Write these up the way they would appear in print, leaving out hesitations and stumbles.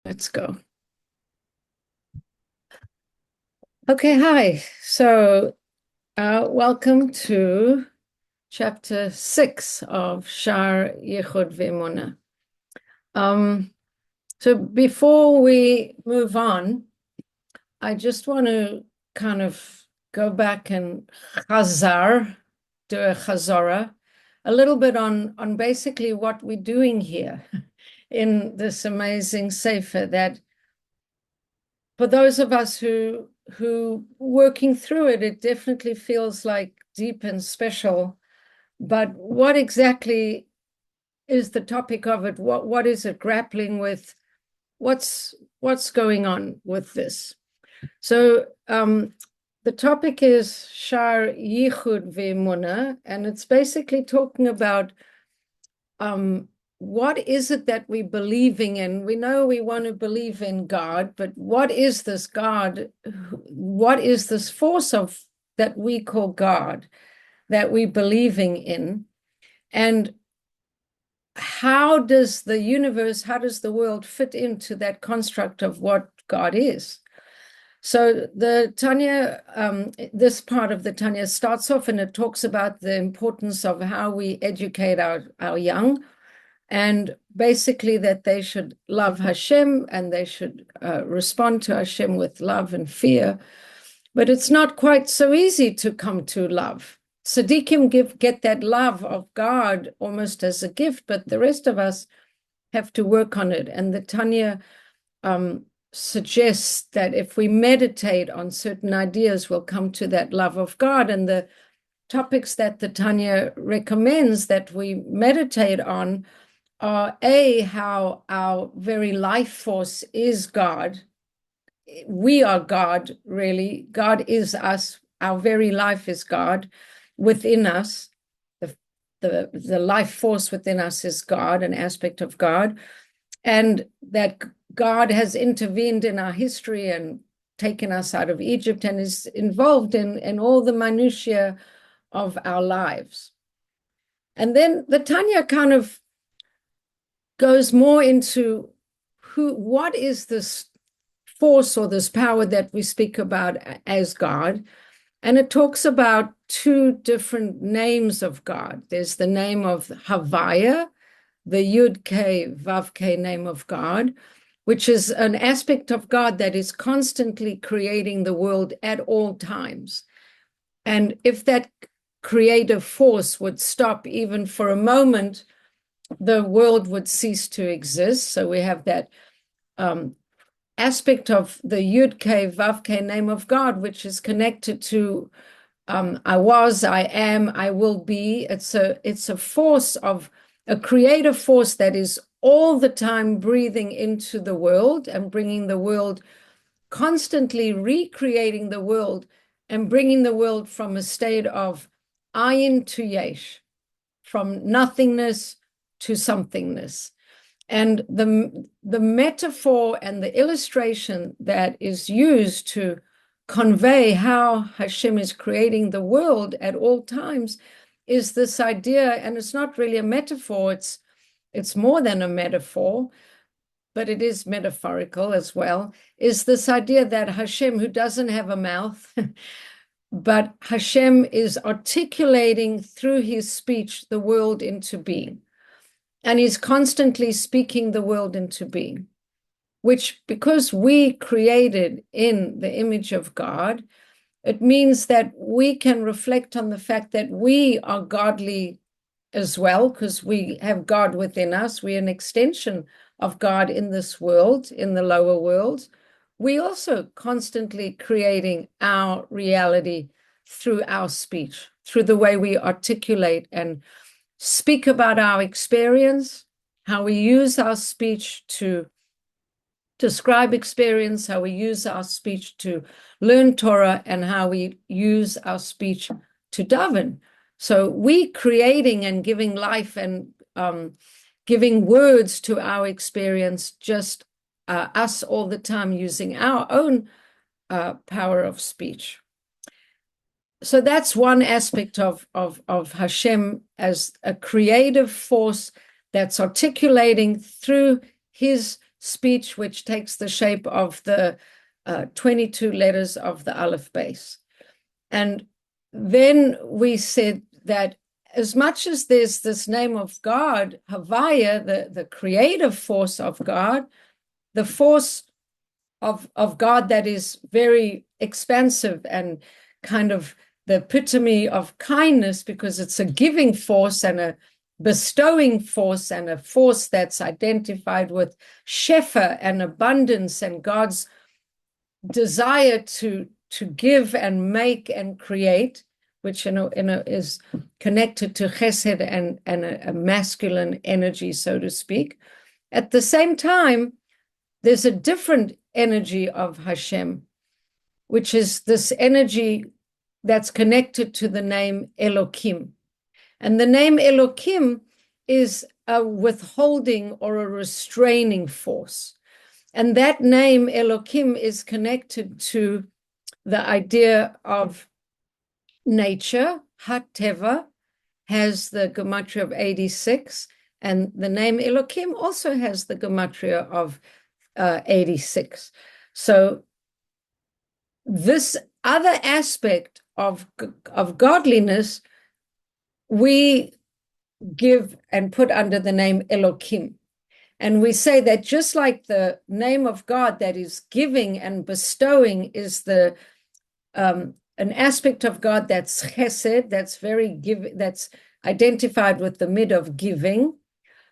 Let's go. Okay, hi. Welcome to chapter 6 of Shaar, Yichud, Emunah. So before we move on, I just want to kind of go back and do a chazorah, a little bit on basically what we're doing here in this amazing sefer that for those of us who working through it, it definitely feels like deep and special. But what exactly is the topic of it? What is it grappling with? What's going on with this? So the topic is Shaar Yichud Ve'emunah, and it's basically talking about what is it that we're believing in? We know we want to believe in God, but what is this God? What is this force of that we call God that we're believing in? And how does the universe, how does the world fit into that construct of what God is? So the Tanya, this part of the Tanya starts off and it talks about the importance of how we educate our young, and basically that they should love Hashem and they should respond to Hashem with love and fear. But it's not quite so easy to come to love. Tzaddikim get that love of God almost as a gift, but the rest of us have to work on it. And the Tanya suggests that if we meditate on certain ideas, we'll come to that love of God. And the topics that the Tanya recommends that we meditate on are how our very life force is God. We are God, really. God is us. Our very life is God within us. The life force within us is God, an aspect of God. And that God has intervened in our history and taken us out of Egypt and is involved in all the minutiae of our lives. And then the Tanya kind of goes more into what is this force or this power that we speak about as God. And it talks about two different names of God. There's the name of Havaya, the Yud K Vav K name of God, which is an aspect of God that is constantly creating the world at all times. And if that creative force would stop even for a moment, the world would cease to exist. So we have that aspect of the Yud K Vav K name of God, which is connected to I was, I am, I will be. It's a force of a creative force that is all the time breathing into the world and bringing the world, constantly recreating the world and bringing the world from a state of ayin to yesh, from nothingness to somethingness. And the metaphor and the illustration that is used to convey how Hashem is creating the world at all times is this idea, and it's not really a metaphor, it's more than a metaphor, but it is metaphorical as well, is this idea that Hashem, who doesn't have a mouth, but Hashem is articulating through his speech the world into being. And he's constantly speaking the world into being, which, because we created in the image of God, it means that we can reflect on the fact that we are godly as well, because we have God within us. We're an extension of God in this world, in the lower world. We also constantly creating our reality through our speech, through the way we articulate and speak about our experience, how we use our speech to describe experience, how we use our speech to learn Torah, and how we use our speech to daven. So we creating and giving life and giving words to our experience, just us all the time using our own power of speech. So that's one aspect of Hashem as a creative force that's articulating through his speech, which takes the shape of the 22 letters of the Aleph base. And then we said that as much as there's this name of God, Havaya, the creative force of God, the force of God that is very expansive and kind of the epitome of kindness, because it's a giving force and a bestowing force and a force that's identified with shefa and abundance and God's desire to give and make and create, which is connected to Chesed and a masculine energy, so to speak. At the same time, there's a different energy of Hashem, which is this energy that's connected to the name Elokim. And the name Elokim is a withholding or a restraining force. And that name Elokim is connected to the idea of nature. Hateva has the gematria of 86, and the name Elokim also has the gematria of 86. So this other aspect of godliness we give and put under the name Elokim. And we say that just like the name of God that is giving and bestowing is the an aspect of God that's Chesed, that's identified with the mid of giving.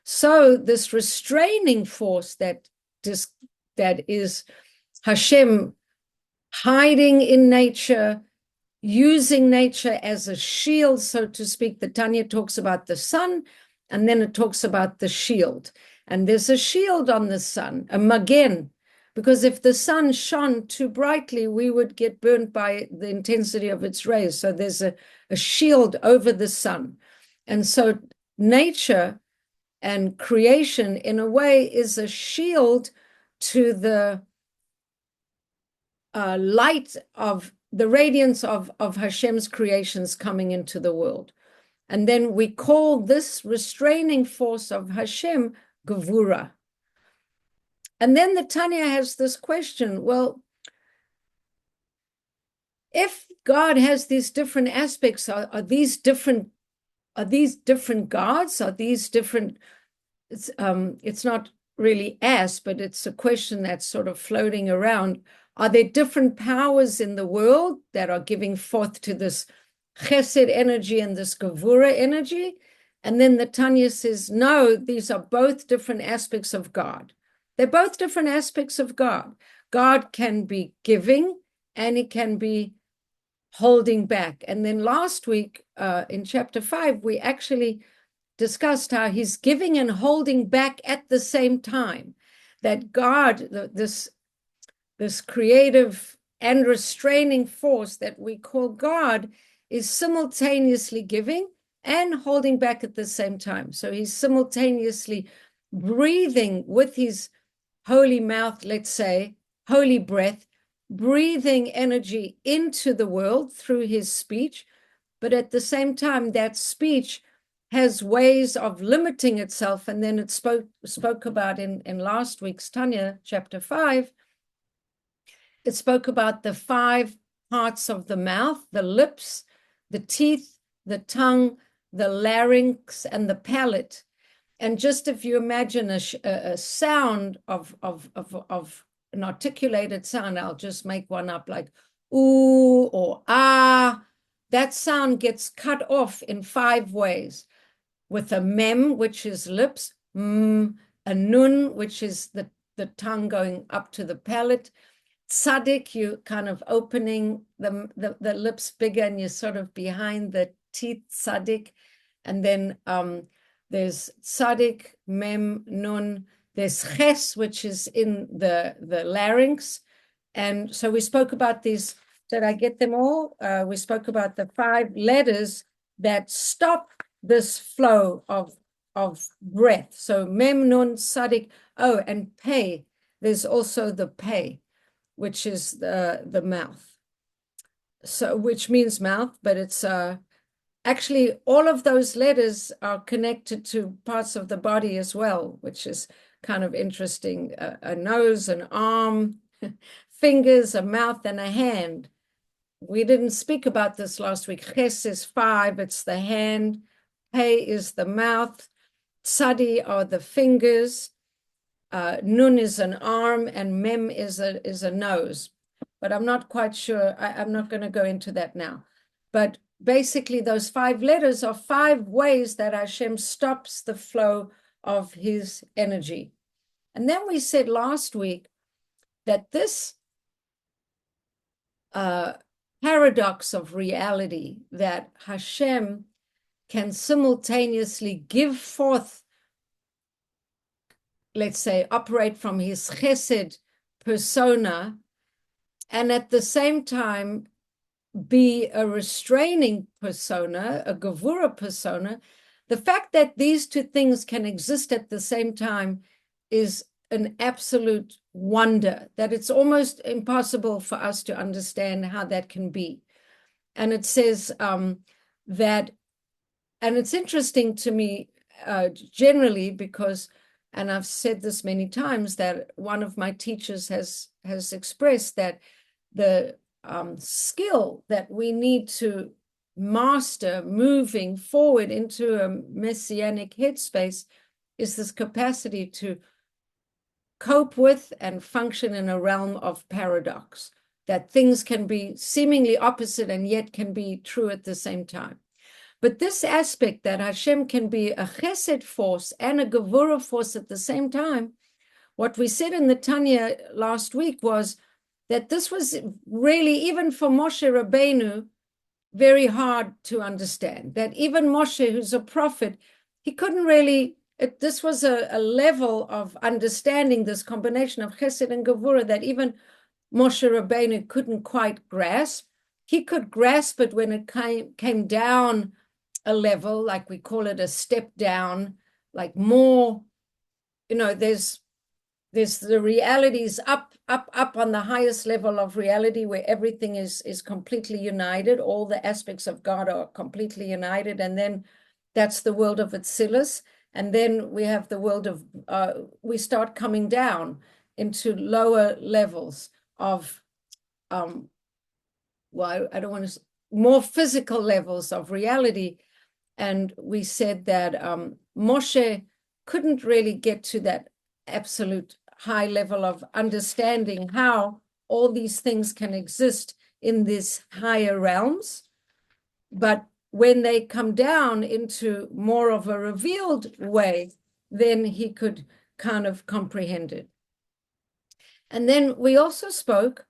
So this restraining force that is Hashem hiding in nature, using nature as a shield, so to speak. The Tanya talks about the sun, and then it talks about the shield. And there's a shield on the sun, a magen, because if the sun shone too brightly, we would get burnt by the intensity of its rays. So there's a shield over the sun. And so nature and creation, in a way, is a shield to the light of the radiance of Hashem's creations coming into the world. And then we call this restraining force of Hashem Gevurah. And then the Tanya has this question, well, if God has these different aspects, are these different gods? Are these different, it's not really asked, but it's a question that's sort of floating around. Are there different powers in the world that are giving forth to this Chesed energy and this Gevurah energy? And then the Tanya says, no, these are both different aspects of God. They're both different aspects of God. God can be giving and he can be holding back. And then last week in chapter 5, we actually discussed how he's giving and holding back at the same time. That God, this creative and restraining force that we call God, is simultaneously giving and holding back at the same time. So he's simultaneously breathing with his holy mouth, let's say, holy breath, breathing energy into the world through his speech, but at the same time, that speech has ways of limiting itself. And then it spoke about in last week's Tanya, chapter 5, it spoke about the 5 parts of the mouth, the lips, the teeth, the tongue, the larynx, and the palate. And just if you imagine a sound of an articulated sound, I'll just make one up like ooh or ah, that sound gets cut off in 5 ways. With a mem, which is lips, a nun, which is the tongue going up to the palate, tzadik, you kind of opening the lips bigger and you're sort of behind the teeth, tzadik. And then there's tzadik, mem, nun. There's ches, which is in the larynx. And so we spoke about these. Did I get them all? We spoke about the 5 letters that stop this flow of breath. So mem, nun, tzadik. Oh, and pei. There's also the pei, which is the mouth. So which means mouth, but it's actually all of those letters are connected to parts of the body as well, which is kind of interesting. A nose, an arm, fingers, a mouth, and a hand. We didn't speak about this last week. Ches is 5, it's the hand. Pei is the mouth. Tzadi are the fingers. Nun is an arm, and Mem is a nose. But I'm not quite sure. I'm not going to go into that now. But basically, those 5 letters are 5 ways that Hashem stops the flow of his energy. And then we said last week that this paradox of reality, that Hashem can simultaneously give forth, let's say, operate from his Chesed persona, and at the same time be a restraining persona, a Gevurah persona. The fact that these 2 things can exist at the same time is an absolute wonder, that it's almost impossible for us to understand how that can be. And it says that, and it's interesting to me generally because, and I've said this many times, that one of my teachers has expressed that the skill that we need to master moving forward into a messianic headspace is this capacity to cope with and function in a realm of paradox, that things can be seemingly opposite and yet can be true at the same time. But this aspect that Hashem can be a Chesed force and a Gevurah force at the same time, what we said in the Tanya last week was that this was really, even for Moshe Rabbeinu, very hard to understand. That even Moshe, who's a prophet, he couldn't really, this was a level of understanding this combination of Chesed and Gevurah that even Moshe Rabbeinu couldn't quite grasp. He could grasp it when it came down a level, like we call it a step down, like more, there's the realities up on the highest level of reality where everything is completely united. All the aspects of God are completely united. And then that's the world of Atzilus. And then we have the world of, we start coming down into lower levels of, well, I don't want to, more physical levels of reality. And we said that Moshe couldn't really get to that absolute high level of understanding how all these things can exist in these higher realms. But when they come down into more of a revealed way, then he could kind of comprehend it. And then we also spoke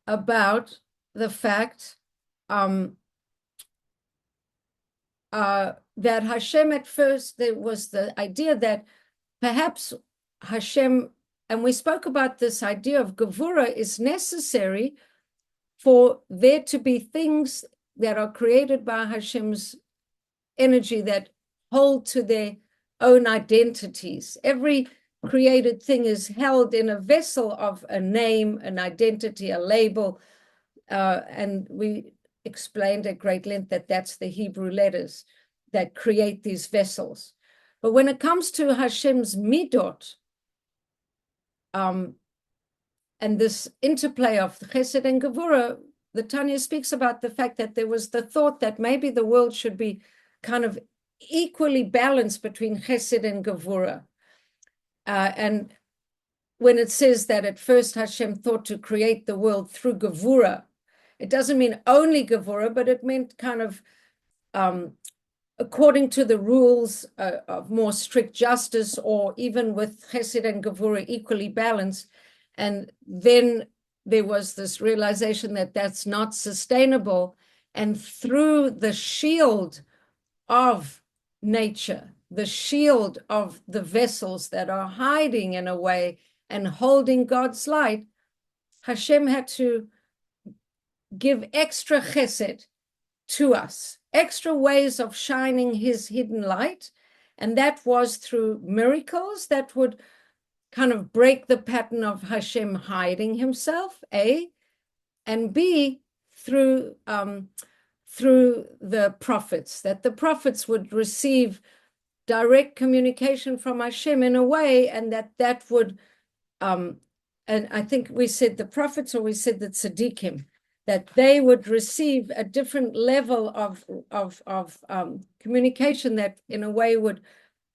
about the fact that Hashem, at first, there was the idea that perhaps Hashem, and we spoke about this idea of Gevurah, is necessary for there to be things that are created by Hashem's energy that hold to their own identities. Every created thing is held in a vessel of a name, an identity, a label, and we explained at great length that that's the Hebrew letters that create these vessels. But when it comes to Hashem's midot, and this interplay of Chesed and Gevurah, the Tanya speaks about the fact that there was the thought that maybe the world should be kind of equally balanced between Chesed and Gevurah. And when it says that at first Hashem thought to create the world through Gevurah, it doesn't mean only Gevurah, but it meant kind of according to the rules of more strict justice, or even with Chesed and Gevurah equally balanced. And then there was this realization that that's not sustainable. And through the shield of nature, the shield of the vessels that are hiding in a way and holding God's light, Hashem had to give extra chesed to us, extra ways of shining his hidden light. And that was through miracles that would kind of break the pattern of Hashem hiding himself, A, and B, through the prophets, that the prophets would receive direct communication from Hashem in a way, and that would, and I think we said the prophets, or we said the tzaddikim, that they would receive a different level of communication that in a way would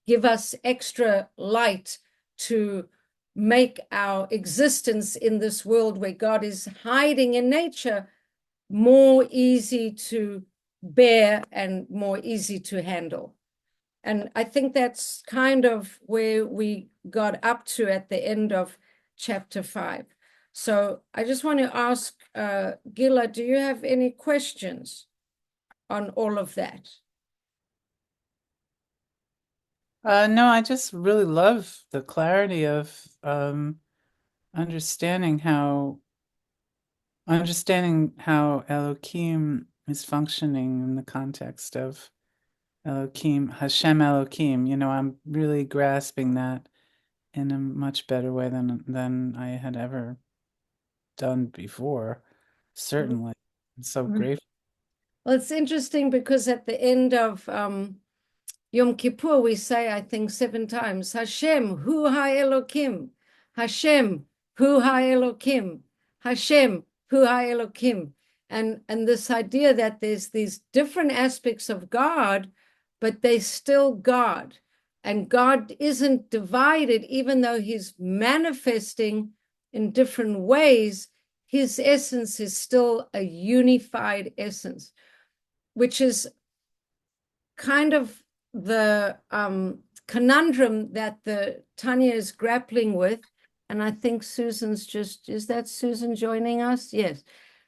give us extra light to make our existence in this world where God is hiding in nature more easy to bear and more easy to handle. And I think that's kind of where we got up to at the end of chapter 5. So I just want to ask Gila, do you have any questions on all of that? No, I just really love the clarity of understanding how Elohim is functioning in the context of Elohim, Hashem Elohim. I'm really grasping that in a much better way than I had ever done before. Certainly. I'm so grateful. Well, it's interesting because at the end of Yom Kippur, we say, I think 7 times, Hashem, Hu Ha-Elokim, Hashem, Hu Ha-Elokim, Hashem, Hu Ha-Elokim. And this idea that there's these different aspects of God, but they're still God. And God isn't divided, even though he's manifesting in different ways, his essence is still a unified essence, which is kind of the conundrum that the Tanya is grappling with. And I think Susan's is that Susan joining us? Yes,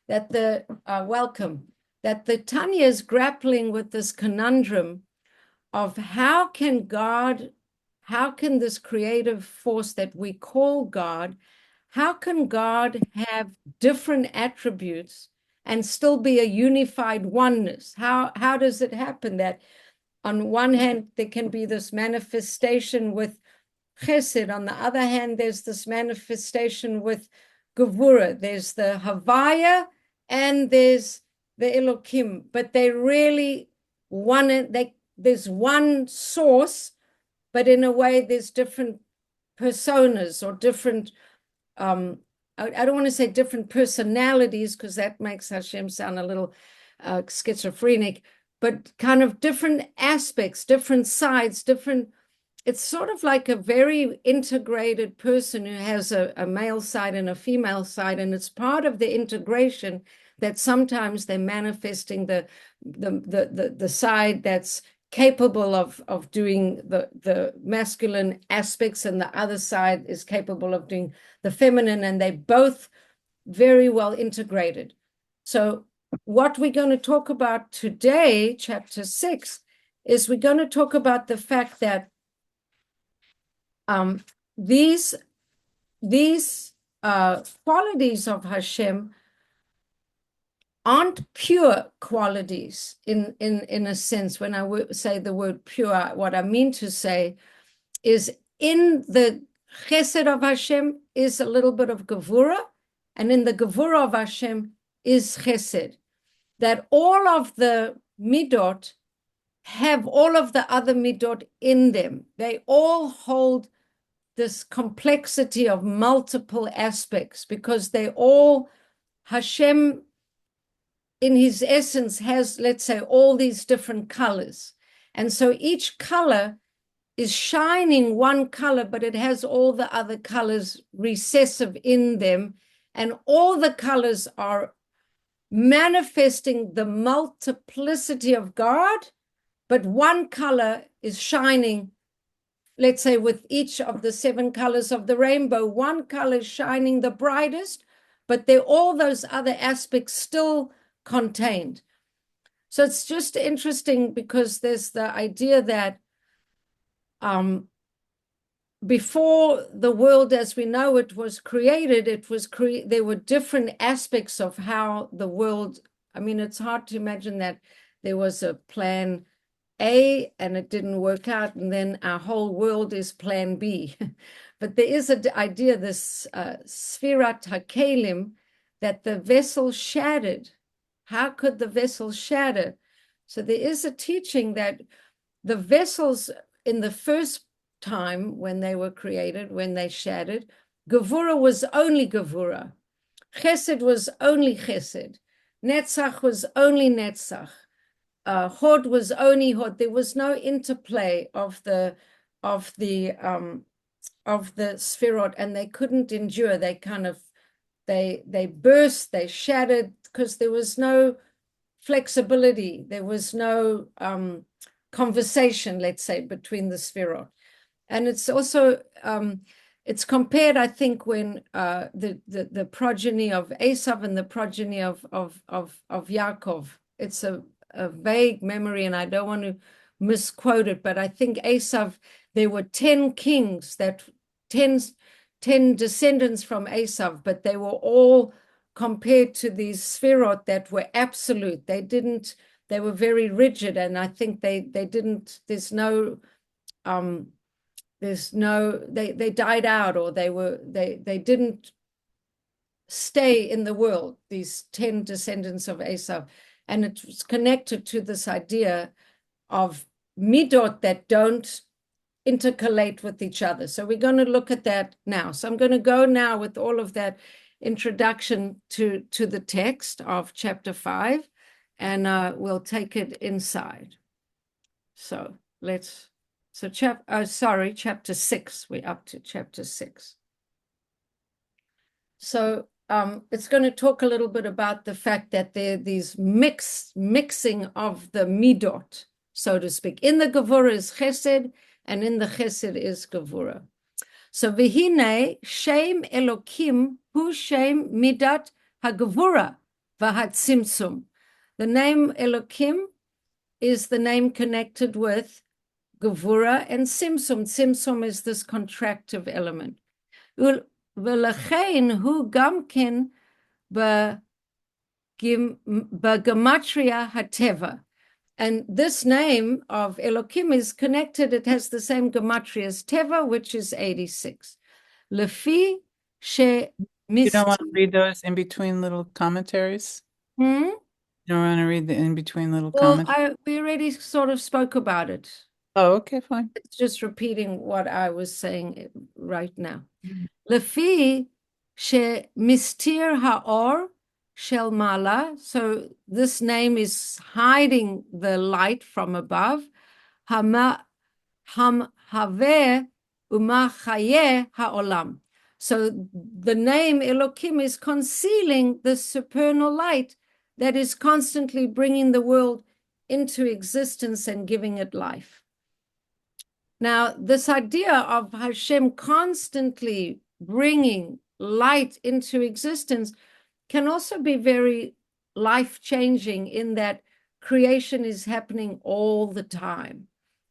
that the, welcome, that the Tanya is grappling with this conundrum of how can this creative force that we call God, how can God have different attributes and still be a unified oneness? How does it happen that on one hand, there can be this manifestation with Chesed. On the other hand, there's this manifestation with Gevurah. There's the Havaya and there's the Elokim, but they really there's one source, but in a way there's different personas or different, I don't want to say different personalities because that makes Hashem sound a little schizophrenic, but kind of different aspects, different sides, it's sort of like a very integrated person who has a male side and a female side, and it's part of the integration that sometimes they're manifesting the side that's capable of doing the masculine aspects, and the other side is capable of doing the feminine, and they're both very well integrated. So what we're going to talk about today, chapter 6, is we're going to talk about the fact that these qualities of Hashem aren't pure qualities in a sense. When I say the word pure, what I mean to say is in the Chesed of Hashem is a little bit of Gevurah, and in the Gevurah of Hashem is Chesed. That all of the midot have all of the other midot in them. They all hold this complexity of multiple aspects because they all, Hashem in his essence has, let's say, all these different colors. And so each color is shining one color, but it has all the other colors recessive in them. And all the colors are manifesting the multiplicity of God, but one color is shining, let's say with each of the 7 colors of the rainbow, one color is shining the brightest, but they're all those other aspects still contained. So it's just interesting because there's the idea that before the world as we know it was created, there were different aspects of how the world, I mean, it's hard to imagine that there was a plan A and it didn't work out, and then our whole world is plan B. But there is an idea, this Sfirat HaKelim, that the vessel shattered. How could the vessel shatter? So there is a teaching that the vessels, in the first time when they were created, when they shattered, Gevurah was only Gevurah. Chesed was only Chesed. Netzach was only Netzach. Hod was only Hod. There was no interplay of the Sphirot, and they couldn't endure. They kind of they burst, they shattered, because there was no flexibility. There was no conversation, let's say, between the Sphirot. And it's also it's compared, I think, when the progeny of Esav and the progeny of Yaakov. It's a vague memory, and I don't want to misquote it, but I think Esav, there were 10 kings, 10 descendants from Esav, but they were all compared to these Sphirot that were absolute. They were very rigid, and I think they didn't, they died out, or they didn't stay in the world, these 10 descendants of Esav. And it was connected to this idea of midot that don't intercalate with each other. So we're going to look at that now. So I'm going to go now with all of that introduction to the text of chapter 5, and we'll take it inside. So chapter 6. We're up to chapter 6. So it's going to talk a little bit about the fact that there are these mixing of the midot, so to speak. In the Gevurah is Chesed, and in the Chesed is Gevurah. So v'hinei shem Elokim hu shem midat hagevurah v'hatzimtzum. The name Elokim is the name connected with Gevurah and Tzimtzum. Tzimtzum is this contractive element. V'lechein hu gamken b'gematria hateva. And this name of Elokim is connected. It has the same gematria as Teva, which is 86. Lefi she You don't want to read those in between little commentaries? You don't want to read the in between little commentaries? We already sort of spoke about it. Oh, okay, fine. It's just repeating what I was saying right now. Lefi she mistir haor shel mala. So this name is hiding the light from above. Ham haveh umachayeh haolam. So the name Elokim is concealing the supernal light that is constantly bringing the world into existence and giving it life. Now, this idea of Hashem constantly bringing light into existence can also be very life-changing, in that creation is happening all the time.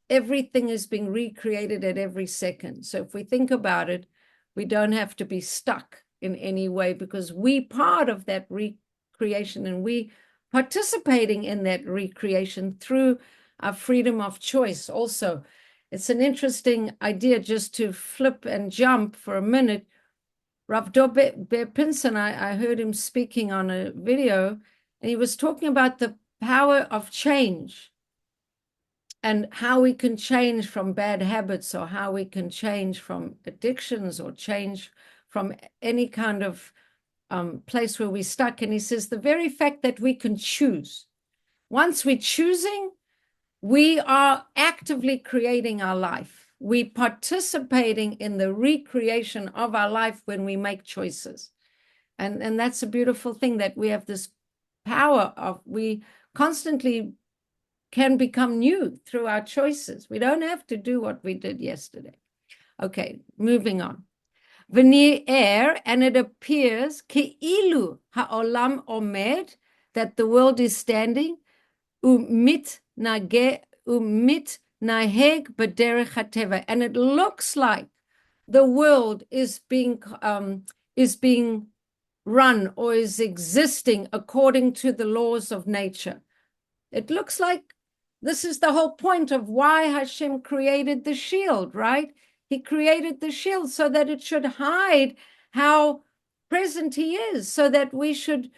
Everything is being recreated at every second. So if we think about it, we don't have to be stuck in any way, because we part of that recreation, and we participating in that recreation through our freedom of choice also. It's an interesting idea, just to flip and jump for a minute. Rav Dov Ber Pinson, I heard him speaking on a video, and he was talking about the power of change, and how we can change from bad habits, or how we can change from addictions, or change from any kind of place where we're stuck. And he says the very fact that we can choose, once we're choosing, we are actively creating our life. We're participating in the recreation of our life when we make choices. And that's a beautiful thing, that we have this power of, we constantly can become new through our choices. We don't have to do what we did yesterday. Okay, moving on. V'ni'er, and it appears, ke'ilu ha'olam omed, that the world is standing, umit naheg b'derech hateva, and it looks like the world is being run, or is existing according to the laws of nature. It looks like this is the whole point of why Hashem created the shield, right? He created the shield so that it should hide how present he is, so that we should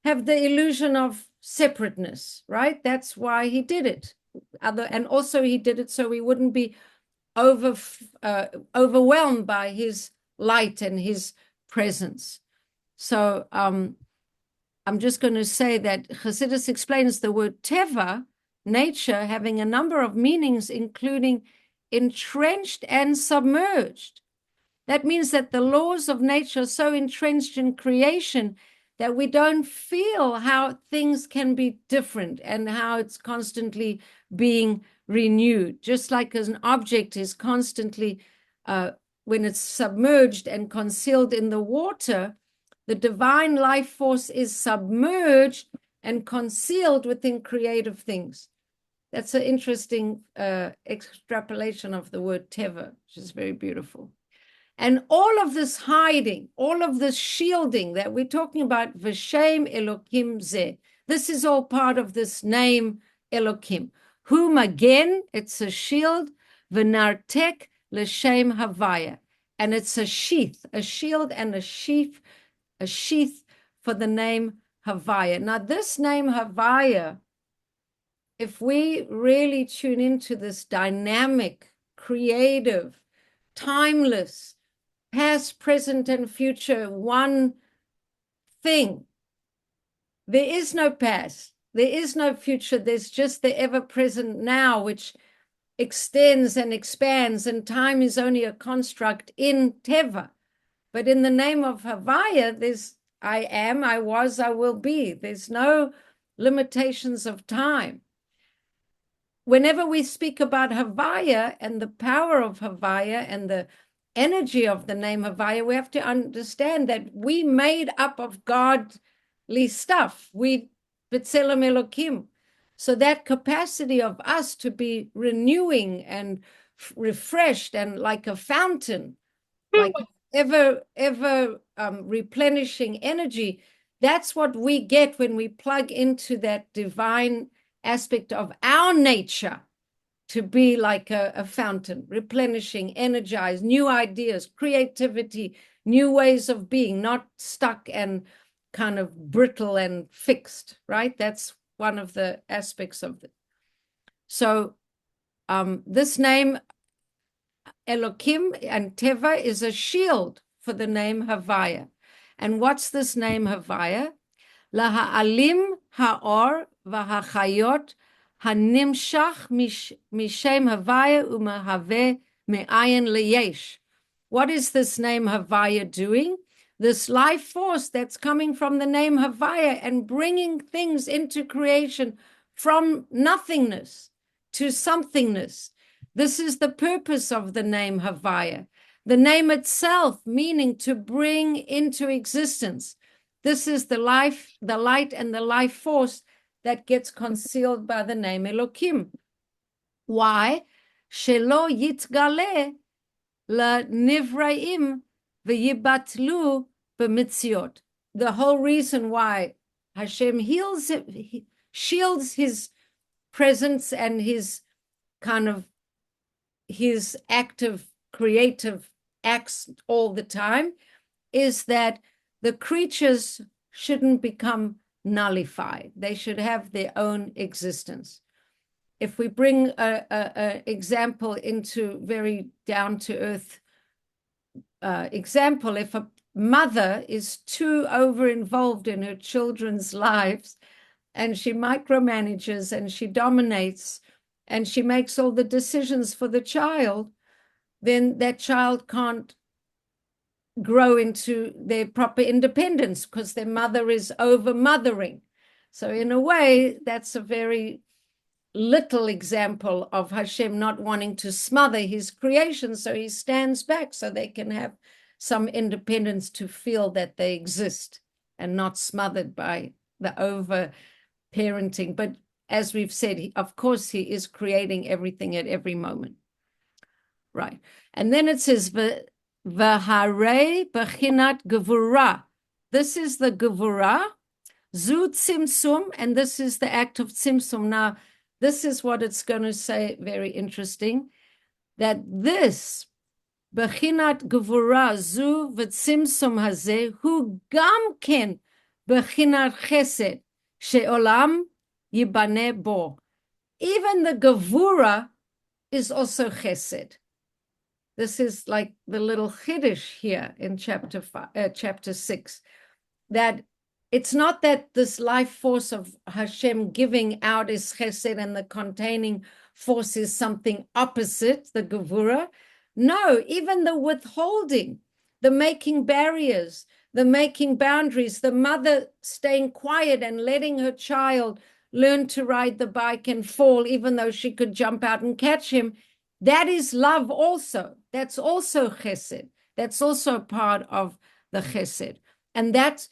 have the illusion of separateness, right? That's why he did it. And also he did it so we wouldn't be overwhelmed by his light and his presence. So I'm just going to say that Chassidus explains the word teva, nature, having a number of meanings, including entrenched and submerged. That means that the laws of nature are so entrenched in creation that we don't feel how things can be different and how it's constantly being renewed. Just like as an object is constantly, when it's submerged and concealed in the water, the divine life force is submerged and concealed within creative things. That's an interesting extrapolation of the word teva, which is very beautiful. And all of this hiding, all of this shielding that we're talking about, V'Shem Elokim Zeh, this is all part of this name Elokim. Whom again, it's a shield, V'Nartek L'Shem Havaya. And it's a sheath, a shield and a sheath for the name Havaya. Now, this name Havaya, if we really tune into this dynamic, creative, timeless, past, present, and future, one thing. There is no past. There is no future. There's just the ever-present now, which extends and expands, and time is only a construct in Teva. But in the name of Havaya, there's I am, I was, I will be. There's no limitations of time. Whenever we speak about Havaya and the power of Havaya and the energy of the name Havaya, we have to understand that we made up of godly stuff. We B'Tselem Elokim. So that capacity of us to be renewing and refreshed and like a fountain, like ever replenishing energy, that's what we get when we plug into that divine aspect of our nature, to be like a fountain, replenishing, energized, new ideas, creativity, new ways of being, not stuck and kind of brittle and fixed, right? That's one of the aspects of it. So this name, Elokim and Teva, is a shield for the name Havaya. And what's this name Havaya? Laha'alim ha'or v'hachayot hanimshach mishem Havaya umahave me'ayin leyesh. What is this name Havaya doing? This life force that's coming from the name Havaya and bringing things into creation from nothingness to somethingness. This is the purpose of the name Havaya. The name itself meaning to bring into existence. This is the life, the light, and the life force that gets concealed by the name Elokim. Why? Shelo yitgale lenivraim v'yibatlu b'mitziot. The whole reason why Hashem shields his presence and his kind of his active, creative acts all the time is that the creatures shouldn't become nullified. They should have their own existence. If we bring an example into very down-to-earth example, if a mother is too over-involved in her children's lives and she micromanages and she dominates and she makes all the decisions for the child, then that child can't grow into their proper independence because their mother is over-mothering. So in a way, that's a very little example of Hashem not wanting to smother his creation, so he stands back so they can have some independence to feel that they exist and not smothered by the over-parenting. But as we've said, of course, he is creating everything at every moment. Right. And then it says, V'harei b'chinat Gevurah. This is the Gevurah, Zu Tzimtzum, and this is the act of Tzimtzum. Now, this is what it's going to say, very interesting, that this, b'chinat Gevurah, Zu v'Tzimtzum hazeh, hu gam ken b'chinat Chesed, she'olam yibaneh bo. Even the Gevurah is also Chesed. this is like the little chiddush here in chapter 6, that it's not that this life force of Hashem giving out is chesed and the containing force is something opposite, the Gevurah. No, even the withholding, the making barriers, the making boundaries, the mother staying quiet and letting her child learn to ride the bike and fall, even though she could jump out and catch him. That is love also. That's also chesed. That's also part of the chesed. And that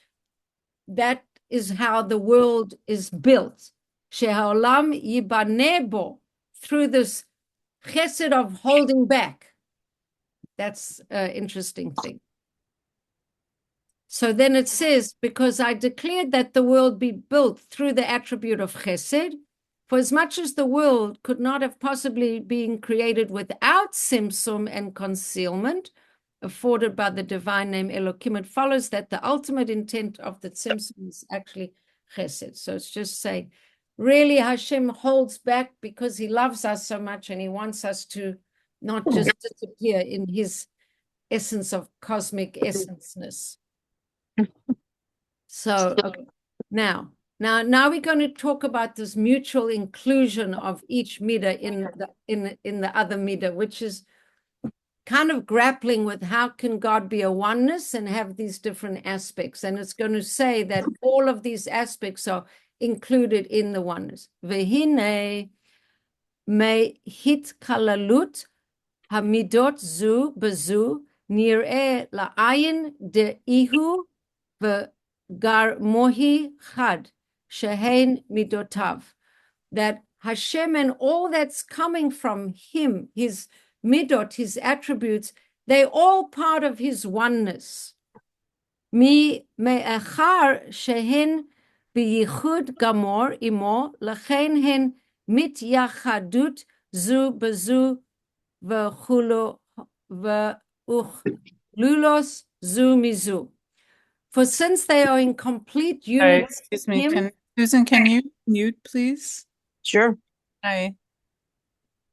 is how the world is built. She'haolam yibaneh bo, through this chesed of holding back. That's an interesting thing. So then it says, because I declared that the world be built through the attribute of chesed, for as much as the world could not have possibly been created without simsum and concealment afforded by the divine name Elohim, it follows that the ultimate intent of the simsum is actually chesed. So it's just saying, really Hashem holds back because he loves us so much and he wants us to not just disappear in his essence of cosmic essenceness. So, okay. Now we're going to talk about this mutual inclusion of each midah in the other midah, which is kind of grappling with how can God be a oneness and have these different aspects. And it's going to say that all of these aspects are included in the oneness. Vehine me hit kalalut hamidot zu bezu nir'eh la'ayin de ihu Gar mohi chad, shehein midotav, that Hashem and all that's coming from him, his midot, his attributes, they're all part of his oneness. Mi me'achar shehen biyichud gamor imo, lachen hen mityachadut zu bezu v'chulo v'uchlulos zu mizu. For since they are in complete unity. Sorry, excuse me. Susan, can you mute, please? Sure. Hi.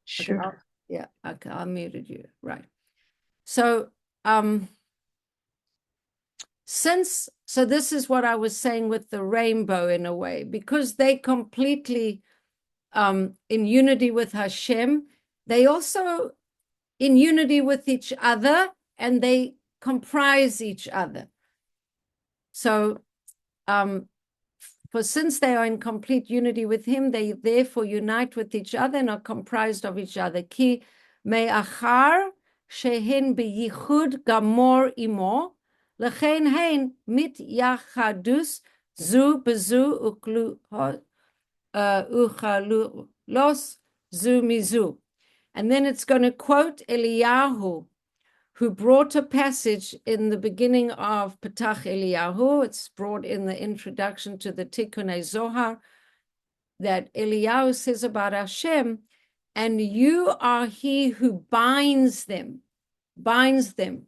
Sure. Okay, yeah, okay, I muted you. Right. So, so this is what I was saying with the rainbow in a way, because they completely in unity with Hashem, they also in unity with each other, and they comprise each other. So, for since they are in complete unity with him, they therefore unite with each other and are comprised of each other. Ki me'achar shehen beyichud gamor imo, lechen hein mit yachadus zu bezu uchalulos zu mizu. And then it's going to quote Eliyahu, who brought a passage in the beginning of Petach Eliyahu. It's brought in the introduction to the Tikkunei Zohar, that Eliyahu says about Hashem, and you are he who binds them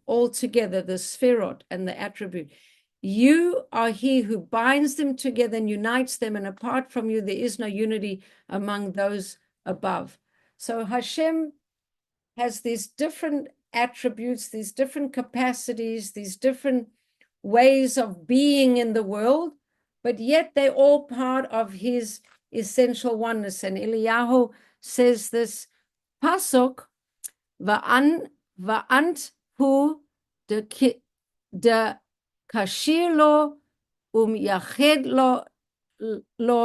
all together, the Sphirot and the attribute. You are he who binds them together and unites them, and apart from you, there is no unity among those above. So Hashem has these different attributes, these different capacities, these different ways of being in the world, but yet they're all part of his essential oneness. And Eliyahu says this pasuk, va'ant hu de kashir lo yached lo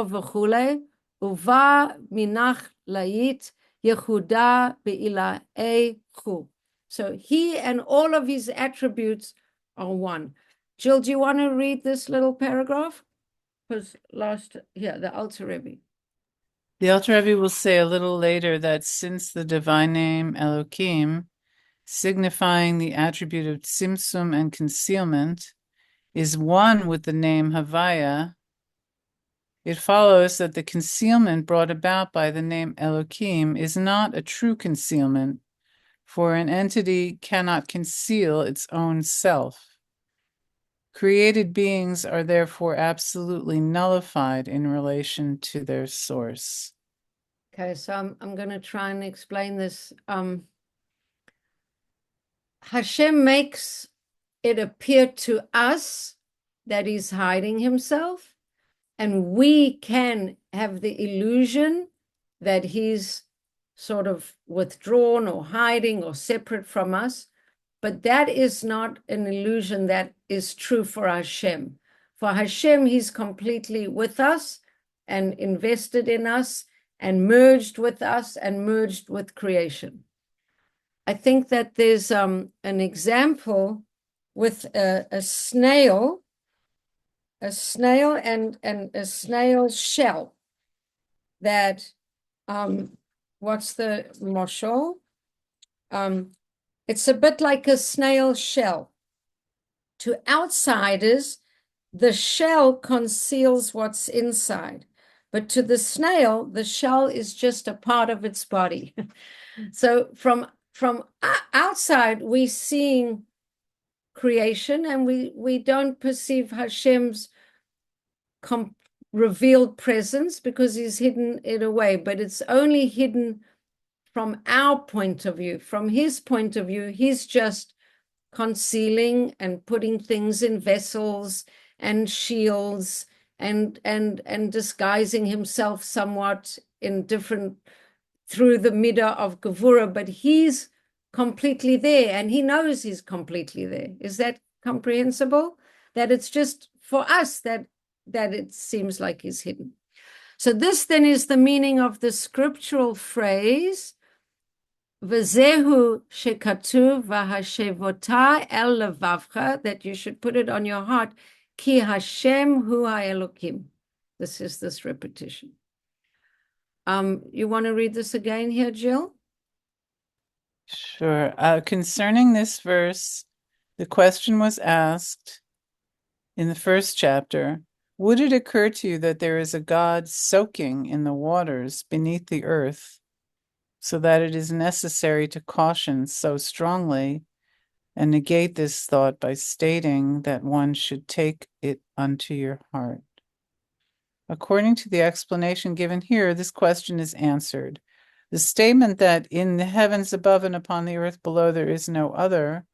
v'chule uva minach layit Yehuda be'ilaehu. So he and all of his attributes are one. Jill, do you want to read this little paragraph? Because the Alter Rebbe. The Alter Rebbe will say a little later that since the divine name Elohim, signifying the attribute of tzimtzum and concealment, is one with the name Havaya, it follows that the concealment brought about by the name Elohim is not a true concealment, for an entity cannot conceal its own self. Created beings are therefore absolutely nullified in relation to their source. Okay, so I'm going to try and explain this. Hashem makes it appear to us that he's hiding himself, and we can have the illusion that he's sort of withdrawn or hiding or separate from us. But that is not an illusion that is true for Hashem. For Hashem, he's completely with us and invested in us and merged with us and merged with creation. I think that there's an example with a snail and a snail shell that, what's the moshel? It's a bit like a snail shell. To outsiders, the shell conceals what's inside, but to the snail, the shell is just a part of its body. So from outside, we're seeing creation, and we don't perceive Hashem's revealed presence because he's hidden it away, but it's only hidden from our point of view. From his point of view, he's just concealing and putting things in vessels and shields and disguising himself somewhat in different through the midah of Gevurah, but he's completely there, and he knows he's completely there. Is that comprehensible? That it's just for us that it seems like he's hidden. So this then is the meaning of the scriptural phrase, V'zehu shekatuv v'hashevota el levavcha, that you should put it on your heart, ki Hashem hu ha'elokim. This is this repetition. You want to read this again here, Jill? Sure. Concerning this verse, the question was asked in the first chapter, would it occur to you that there is a God soaking in the waters beneath the earth, so that it is necessary to caution so strongly and negate this thought by stating that one should take it unto your heart? According to the explanation given here, this question is answered. The statement that in the heavens above and upon the earth below there is no other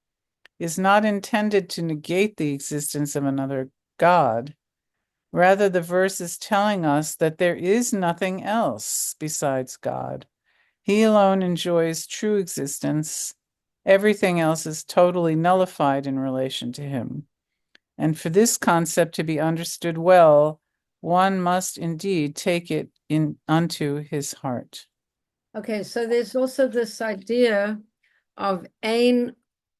is not intended to negate the existence of another God. Rather, the verse is telling us that there is nothing else besides God. He alone enjoys true existence. Everything else is totally nullified in relation to him. And for this concept to be understood well, one must indeed take it in unto his heart. Okay, so there's also this idea of ein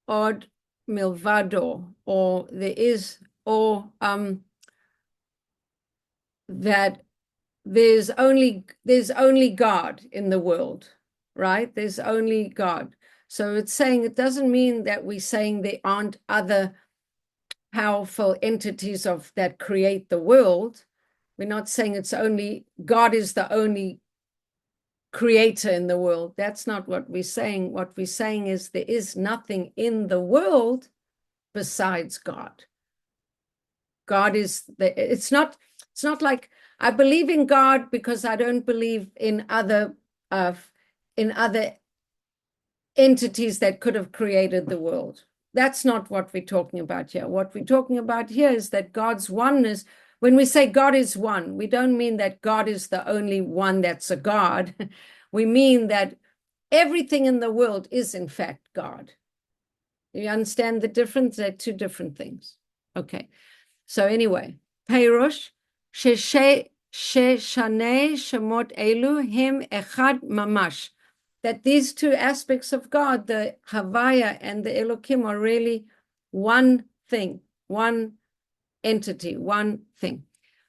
od milvado, or there is, or that there's only God in the world, right? There's only God. So it's saying, it doesn't mean that we're saying there aren't other powerful entities that create the world. We're not saying it's only God is the only creator in the world. That's not what we're saying. What we're saying is there is nothing in the world besides God. God is it's not like I believe in God because I don't believe in other entities that could have created the world. That's not what we're talking about here. What we're talking about here is that God's oneness. When we say God is one, we don't mean that God is the only one that's a God. We mean that everything in the world is in fact God. You understand the difference? They're two different things. Okay. So anyway, Peirush, Sheshanei Shemot Elu Him Echad Mamash. That these two aspects of God, the Havaya and the Elokim, are really one thing, one entity, one thing.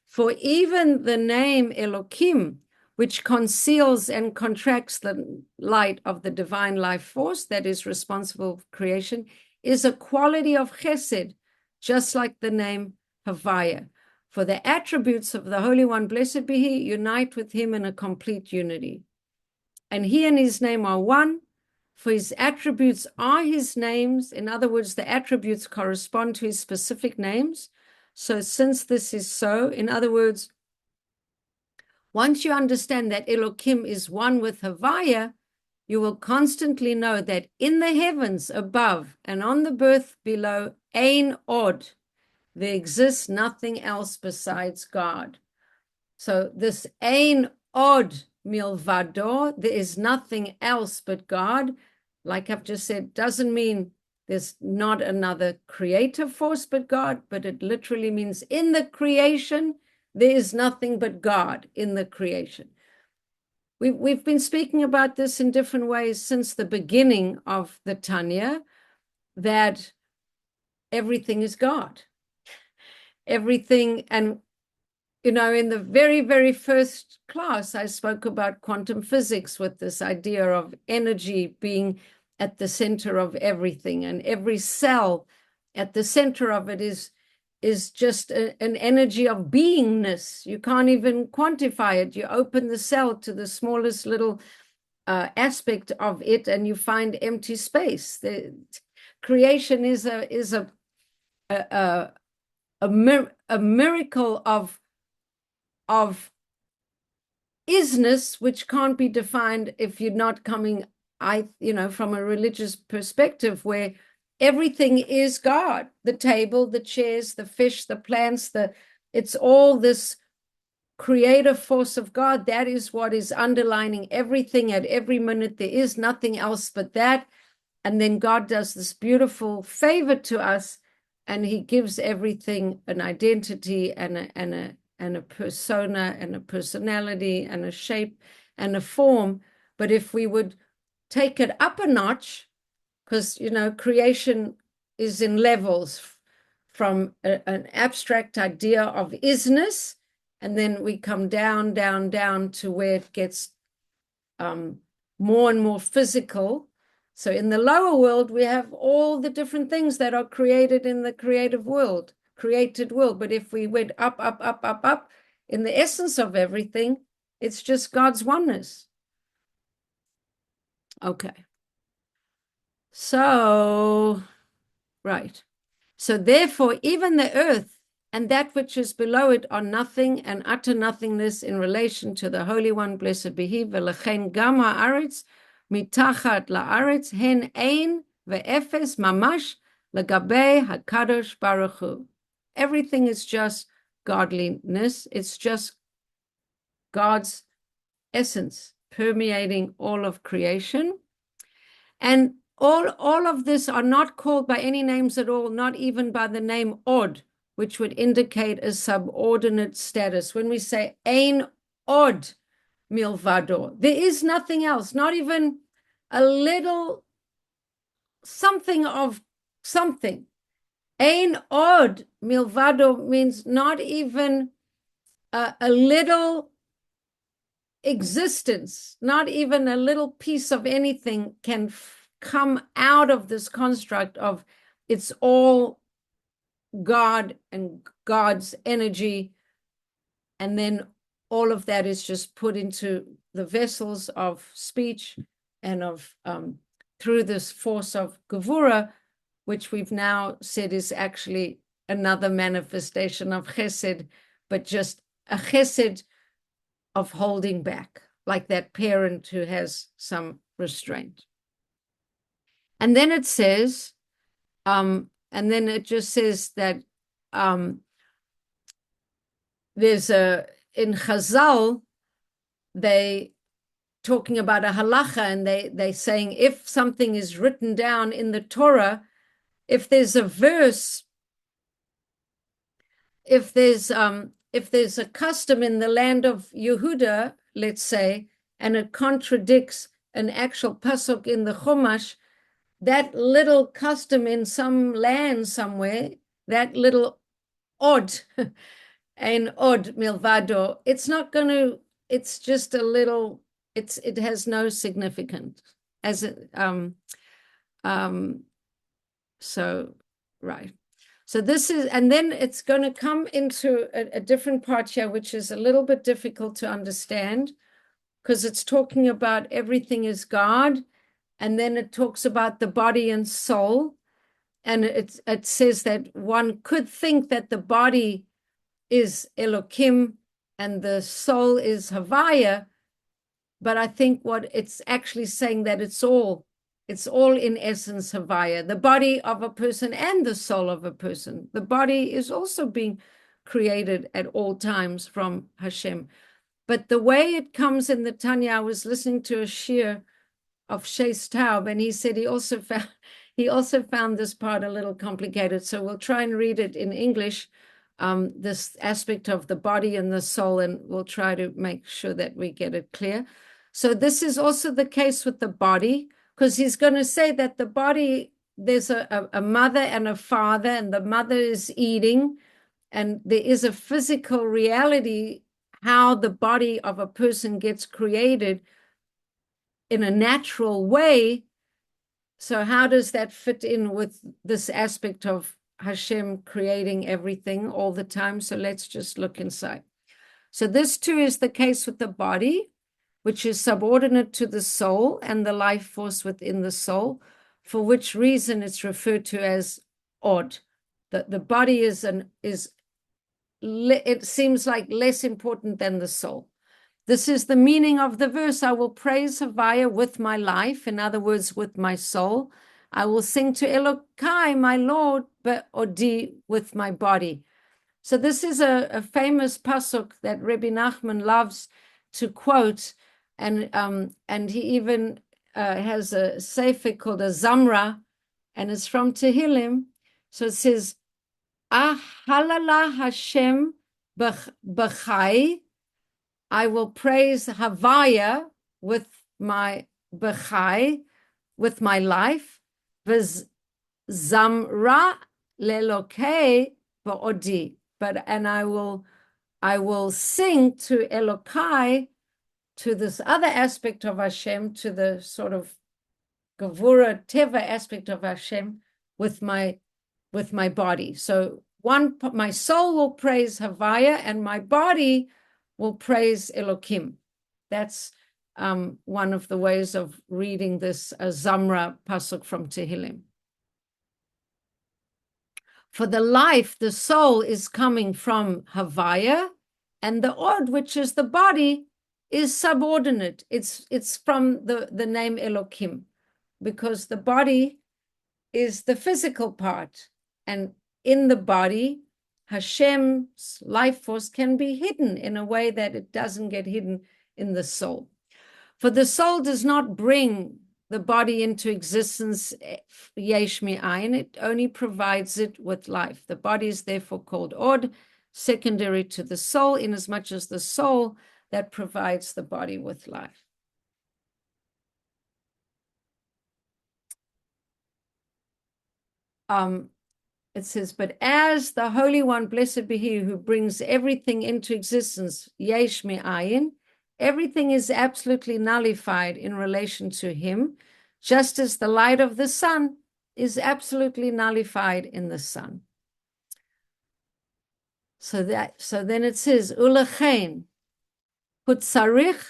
For even the name Elokim, which conceals and contracts the light of the divine life force that is responsible for creation, is a quality of Chesed, just like the name Havaya. For the attributes of the Holy One, blessed be He, unite with Him in a complete unity. And He and His name are one, for His attributes are His names. In other words, the attributes correspond to His specific names. So since this is so, in other words, once you understand that Elokim is one with Havaya, you will constantly know that in the heavens above and on the earth below, ein od, there exists nothing else besides God. So this ein od milvado, there is nothing else but God, like I've just said, doesn't mean there's not another creative force but God, but it literally means in the creation, there is nothing but God in the creation. We've been speaking about this in different ways since the beginning of the Tanya, that everything is God. Everything, and you know, in the very, very first class, I spoke about quantum physics with this idea of energy being at the center of everything, and every cell at the center of it is just an energy of beingness. You can't even quantify it. You open the cell to the smallest little aspect of it, and you find empty space. The creation is a miracle of isness, which can't be defined if you're not coming, from a religious perspective, where everything is God. The table, the chairs, the fish, the plants, it's all this creative force of God. That is what is underlining everything at every minute. There is nothing else but that. And then God does this beautiful favor to us, and he gives everything an identity and a persona and a personality and a shape and a form. But if we would take it up a notch, because, creation is in levels from an abstract idea of isness, and then we come down, down, down to where it gets more and more physical. So in the lower world, we have all the different things that are created in the created world. But if we went up, up, up, up, up, in the essence of everything, it's just God's oneness. Okay. So, right. So therefore, even the earth and that which is below it are nothing and utter nothingness in relation to the Holy One, blessed be He. V'lechen gam haaretz mitachat laaretz hen ein ve'efes mamash legabe hakadosh baruch hu. Everything is just godliness. It's just God's essence permeating all of creation. And all of this are not called by any names at all, not even by the name od, which would indicate a subordinate status. When we say ein od milvado, there is nothing else, not even a little something of something. Ein od milvado means not even a little existence, not even a little piece of anything can come out of this construct of it's all God and God's energy, and then all of that is just put into the vessels of speech and of through this force of Gevurah, which we've now said is actually another manifestation of Chesed, but just a Chesed of holding back, like that parent who has some restraint. And then it says, and then it just says that there's in Chazal, they talking about a halacha, and they saying if something is written down in the Torah, if there's a verse, if there's a custom in the land of Yehuda, let's say, and it contradicts an actual pasuk in the Chumash, that little custom in some land somewhere, that little odd, an odd milvado, it's not going to, it's just a little, it has no significance as it, so, right. So this is, and then it's going to come into a different part here, which is a little bit difficult to understand, because it's talking about everything is God, and then it talks about the body and soul, and it says that one could think that the body is Elokim and the soul is Havaya, But I think what it's actually saying that it's all in essence Havaya, the body of a person and the soul of a person. The body is also being created at all times from Hashem. But the way it comes in the Tanya, I was listening to a shir of Sheis Taub, and he said he also found this part a little complicated. So we'll try and read it in English, this aspect of the body and the soul, and we'll try to make sure that we get it clear. So this is also the case with the body, because he's going to say that the body, there's a mother and a father, and the mother is eating, and there is a physical reality how the body of a person gets created in a natural way. So how does that fit in with this aspect of Hashem creating everything all the time? So let's just look inside. So this too is the case with the body, which is subordinate to the soul and the life force within the soul, for which reason it's referred to as odd. The body it seems like less important than the soul. This is the meaning of the verse. I will praise Havaya with my life, in other words, with my soul. I will sing to Elokai, my Lord, but Odi, with my body. So this is a famous pasuk that Rebbe Nachman loves to quote, and he even has a sefer called a Zamra, and it's from Tehillim. So it says, Ah halala Hashem b'chai, I will praise Havaya with my b'chai, with my life, v'zamra lelokei ba'odi, and I will sing to Elokai, to this other aspect of Hashem, to the sort of Gevurah Teva aspect of Hashem with my body. So my soul will praise Havaya, and my body will praise Elokim. That's one of the ways of reading this Zamra pasuk from Tehillim. For the life, the soul is coming from Havaya, and the Od, which is the body, is subordinate. It's from the name Elokim, because the body is the physical part, and in the body, Hashem's life force can be hidden in a way that it doesn't get hidden in the soul. For the soul does not bring the body into existence, yesh mi'ayin, it only provides it with life. The body is therefore called Od, secondary to the soul, inasmuch as the soul that provides the body with life. It says, but as the Holy One, blessed be He, who brings everything into existence, yesh mi'ayin, everything is absolutely nullified in relation to Him, just as the light of the sun is absolutely nullified in the sun. So then it says, Ulechein, hutzarich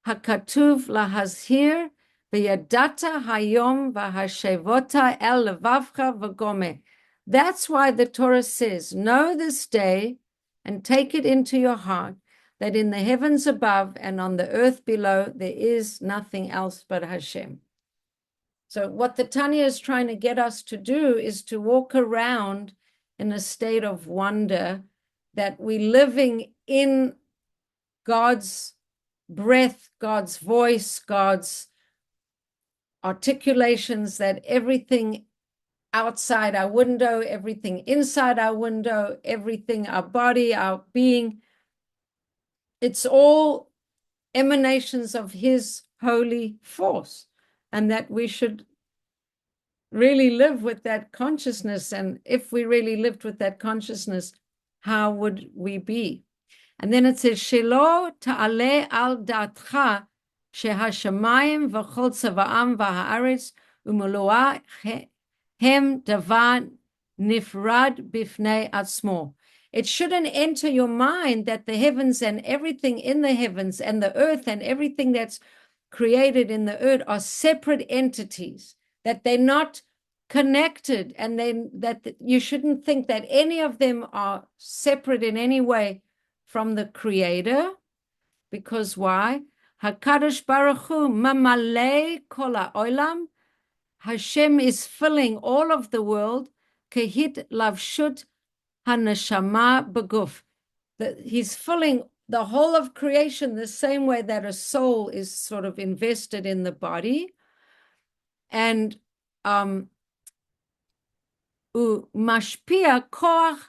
hakatuv lahazhir v'yadata hayom v'hashevota el levavcha v'gomeh. That's why the Torah says, know this day and take it into your heart, that in the heavens above and on the earth below, there is nothing else but Hashem. So what the Tanya is trying to get us to do is to walk around in a state of wonder that we're living in God's breath, God's voice, God's articulations, that everything outside our window, everything inside our window, everything, our body, our being, it's all emanations of His holy force, and that we should really live with that consciousness. And if we really lived with that consciousness, how would we be? And then it says, Shelo ta'ale al da'atcha shehashamayim v'chol tzava'am v'ha'aretz u'muluah hem davar nifrad bifnei atzmo. It shouldn't enter your mind that the heavens and everything in the heavens and the earth and everything that's created in the earth are separate entities, that they're not connected, and then that you shouldn't think that any of them are separate in any way from the Creator. Because why? HaKadosh Baruch Hu mamalei kol ha'olam. Hashem is filling all of the world. Kehit lavshut haneshama beguf. He's filling the whole of creation the same way that a soul is sort of invested in the body. And mashpia koach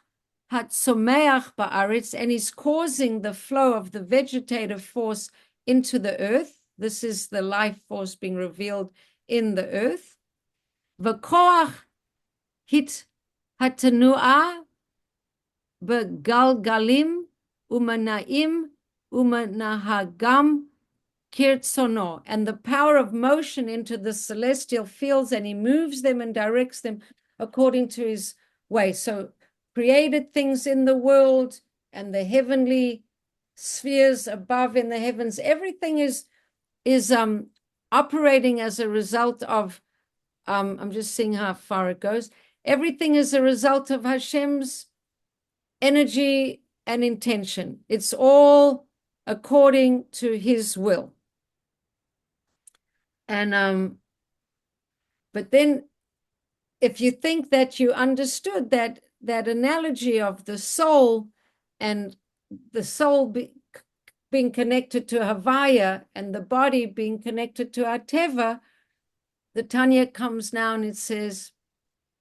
hatzomeach ba'aretz, and he's causing the flow of the vegetative force into the earth. This is the life force being revealed in the earth. V'koach hit hatanua begalgalim umanaim umanahagam kirtsono, and the power of motion into the celestial fields, and he moves them and directs them according to his way. So created things in the world and the heavenly spheres above in the heavens, everything is operating as a result of I'm just seeing how far it goes. Everything is a result of Hashem's energy and intention. It's all according to his will. And but then if you think that you understood that analogy of the soul and the soul being connected to Havaya and the body being connected to Ateva, the Tanya comes now and it says,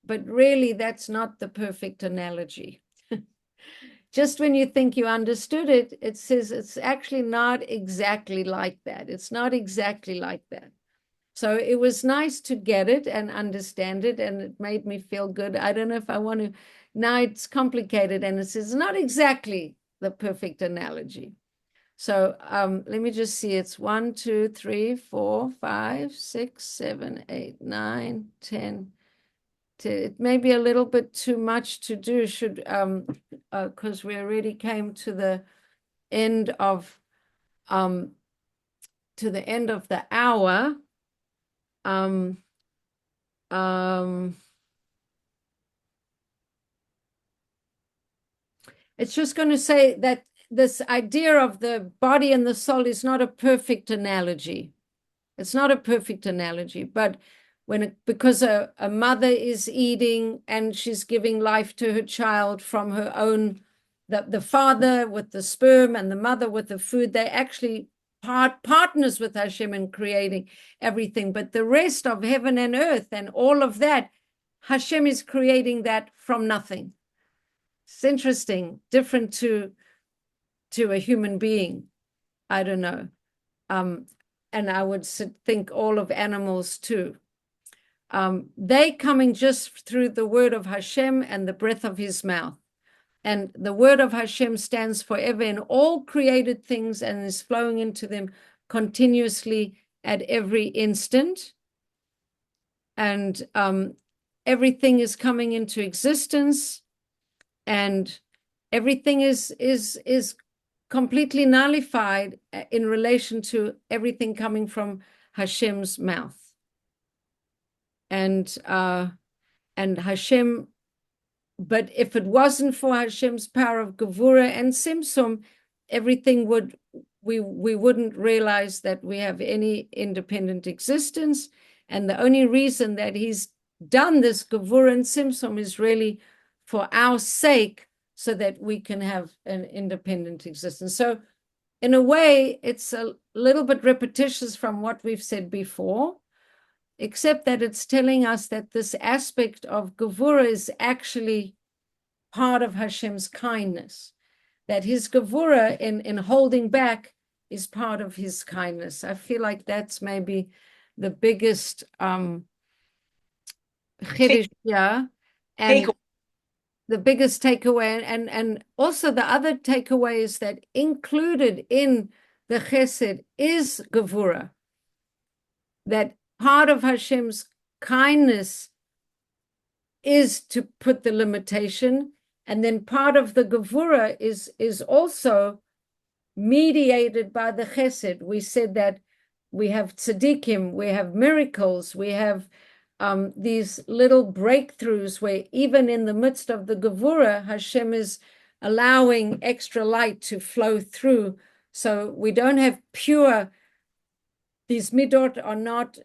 but really that's not the perfect analogy. Just when you think you understood it, it says it's actually not exactly like that. It's not exactly like that. So it was nice to get it and understand it, and it made me feel good. I don't know if I want to, now it's complicated, and it says not exactly the perfect analogy. So let me just see, it's 1, 2, 3, 4, 5, 6, 7, 8, 9, 10. It may be a little bit too much to do, because we already came to the end of the hour. It's just going to say that this idea of the body and the soul is not a perfect analogy. It's not a perfect analogy, but because a mother is eating and she's giving life to her child from her own, the father with the sperm and the mother with the food, they actually partners with Hashem in creating everything. But the rest of heaven and earth and all of that, Hashem is creating that from nothing. It's interesting, different to a human being. I don't know. And I would think all of animals too. They coming just through the word of Hashem and the breath of his mouth. And the word of Hashem stands forever in all created things and is flowing into them continuously at every instant. And everything is coming into existence, and everything is completely nullified in relation to everything coming from Hashem's mouth. And Hashem, but if it wasn't for Hashem's power of Gevurah and Simsum, everything we wouldn't realize that we have any independent existence. And the only reason that he's done this Gevurah and Simsum is really for our sake, so that we can have an independent existence. So in a way, it's a little bit repetitious from what we've said before, except that it's telling us that this aspect of Gevurah is actually part of Hashem's kindness, that his Gevurah in holding back is part of his kindness. I feel like that's maybe the biggest chiddush, yeah, and the biggest takeaway, and also the other takeaway is that included in the Chesed is Gevurah, that part of Hashem's kindness is to put the limitation, and then part of the Gevurah is also mediated by the Chesed. We said that we have tzaddikim, we have miracles, we have these little breakthroughs where even in the midst of the Gevurah, Hashem is allowing extra light to flow through. So we don't have pure these midot are not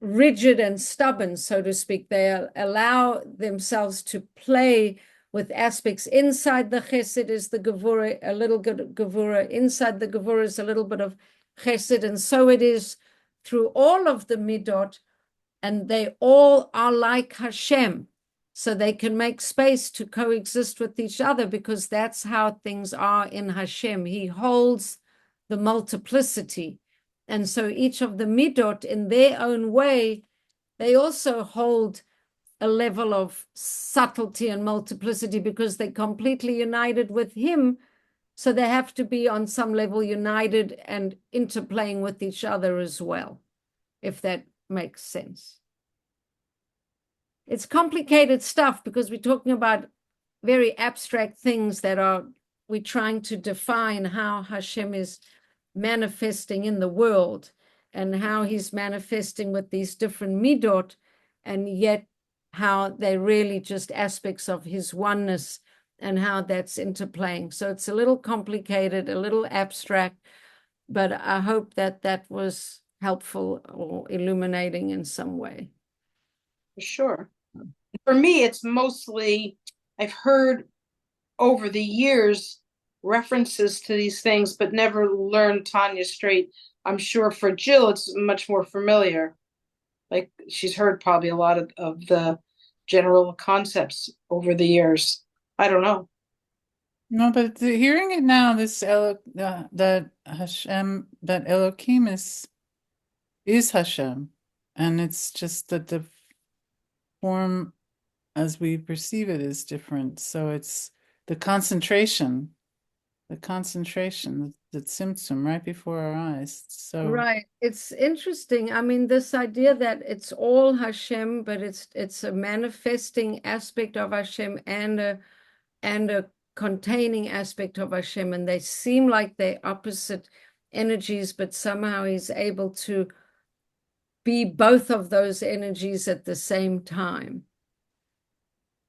rigid and stubborn, so to speak. They allow themselves to play with aspects. Inside the Chesed is the Gevurah, a little Gevurah. Inside the Gevurah is a little bit of Chesed. And so it is through all of the midot, and they all are like Hashem. So they can make space to coexist with each other, because that's how things are in Hashem. He holds the multiplicity. And so each of the midot, in their own way, they also hold a level of subtlety and multiplicity, because they're completely united with him. So they have to be on some level united and interplaying with each other as well, if that makes sense. It's complicated stuff, because we're talking about very abstract things that we're trying to define how Hashem is manifesting in the world, and how he's manifesting with these different midot, and yet how they're really just aspects of his oneness, and how that's interplaying. So it's a little complicated, a little abstract, but I hope that that was helpful or illuminating in some way. For sure. For me, it's mostly, I've heard over the years references to these things, but never learned Tanya straight. I'm sure for Jill, it's much more familiar. Like, she's heard probably a lot of the general concepts over the years. I don't know. No, but hearing it now, that Hashem, that Elohim is Hashem, and it's just that the form as we perceive it is different. So it's the concentration, the tzimtzum right before our eyes. So right, it's interesting. I mean, this idea that it's all Hashem, but it's a manifesting aspect of Hashem and a containing aspect of Hashem, and they seem like they're opposite energies, but somehow he's able to be both of those energies at the same time.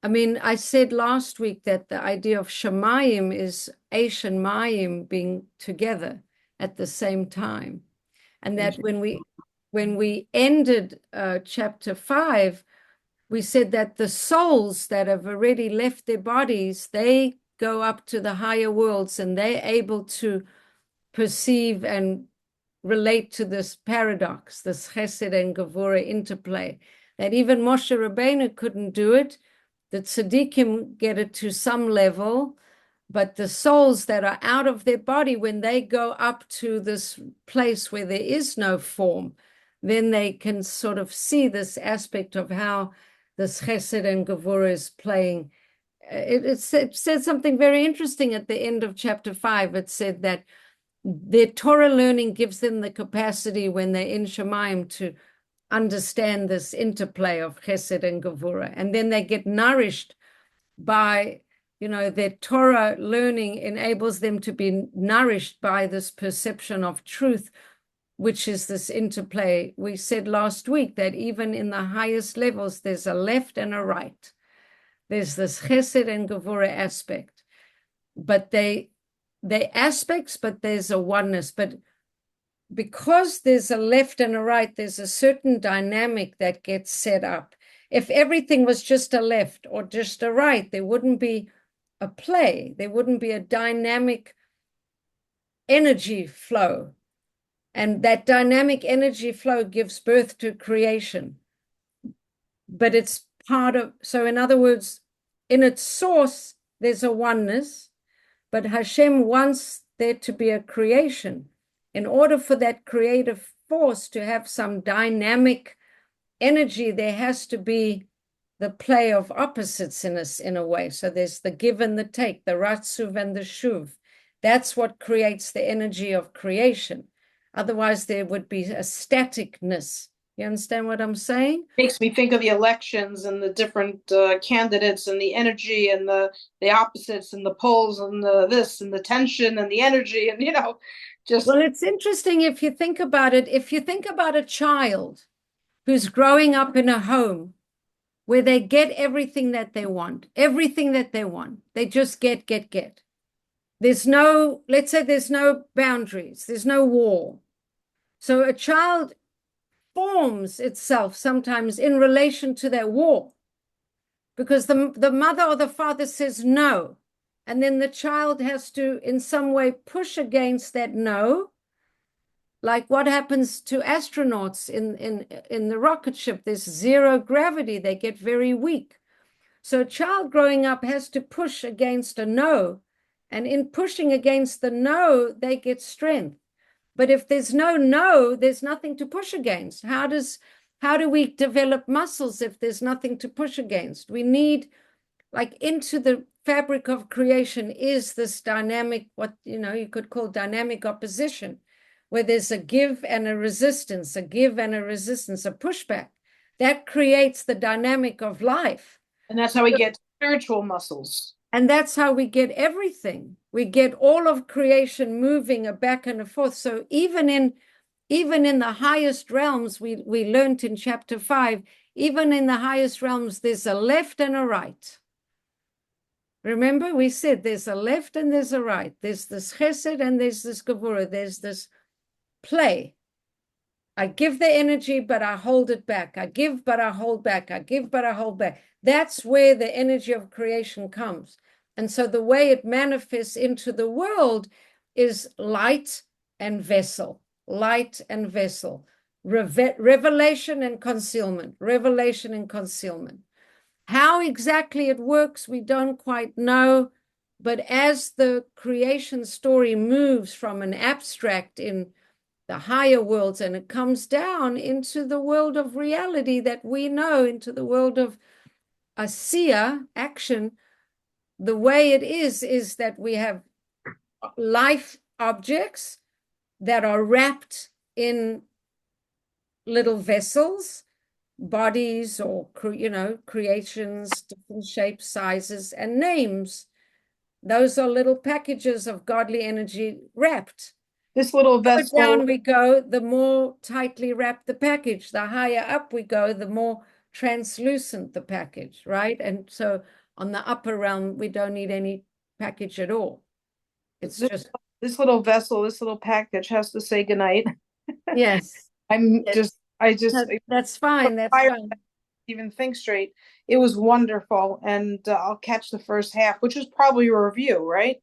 I mean, I said last week that the idea of Shemayim is Eish and Mayim being together at the same time. And that when we ended chapter 5, we said that the souls that have already left their bodies, they go up to the higher worlds, and they're able to perceive and relate to this paradox, this Chesed and Gevurah interplay, that even Moshe Rabbeinu couldn't do it. The tzaddikim get it to some level, but the souls that are out of their body, when they go up to this place where there is no form, then they can sort of see this aspect of how this Chesed and Gevurah is playing. It said something very interesting at the end of chapter 5. It said that their Torah learning gives them the capacity, when they're in Shemayim, to understand this interplay of Chesed and Gevurah. And then they get nourished by, their Torah learning enables them to be nourished by this perception of truth, which is this interplay. We said last week that even in the highest levels, there's a left and a right. There's this Chesed and Gevurah aspect, but they aspects, but there's a oneness. But because there's a left and a right, there's a certain dynamic that gets set up. If everything was just a left or just a right, there wouldn't be a play. There wouldn't be a dynamic energy flow. And that dynamic energy flow gives birth to creation. But it's part of, so in other words, in its source, there's a oneness, but Hashem wants there to be a creation. In order for that creative force to have some dynamic energy, there has to be the play of opposites in a way. So there's the give and the take, the ratzuv and the shuv. That's what creates the energy of creation. Otherwise, there would be a staticness. You understand what I'm saying? Makes me think of the elections and the different candidates and the energy and the opposites and the poles and the this and the tension and the energy and just. Well, it's interesting if you think about it. If you think about a child who's growing up in a home where they get everything that they want, they just get. There's no, let's say there's no boundaries, there's no wall. So a child forms itself sometimes in relation to their wall, because the mother or the father says no, and then the child has to in some way push against that no. Like what happens to astronauts in the rocket ship? There's zero gravity. They get very weak. So a child growing up has to push against a no. And in pushing against the no, they get strength. But if there's no no, there's nothing to push against. How do we develop muscles if there's nothing to push against? We need, like, into the fabric of creation is this dynamic, what you could call dynamic opposition, where there's a give and a resistance, a give and a resistance, a pushback. That creates the dynamic of life. And that's how we get spiritual muscles. And that's how we get everything. We get all of creation moving back and forth. So even in the highest realms, we learned in chapter 5, even in the highest realms, there's a left and a right. Remember, we said there's a left and there's a right. There's this Chesed and there's this Gevurah. There's this play. I give the energy, but I hold it back. I give, but I hold back. I give, but I hold back. That's where the energy of creation comes. And so the way it manifests into the world is light and vessel, light and vessel, revelation and concealment, revelation and concealment. How exactly it works, we don't quite know. But as the creation story moves from an abstract in the higher worlds and it comes down into the world of reality that we know, into the world of asiya, action, the way it is that we have life objects that are wrapped in little vessels, bodies, or creations, different shapes, sizes, and names. Those are little packages of godly energy wrapped. This little vessel. The down we go, the more tightly wrapped the package. The higher up we go, the more translucent the package, right? And so on the upper realm, we don't need any package at all. It's just this little vessel, this little package has to say goodnight. yes. That's fine. That's fine. Even think straight. It was wonderful, and I'll catch the first half, which is probably a review, right?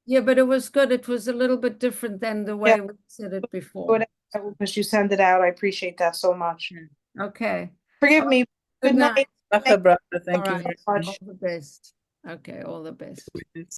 Yeah, but it was good. It was a little bit different than the way we said it before. Because you send it out, I appreciate that so much. Okay. Forgive me. Good night. Thank you very All much. the best. Okay, all the best.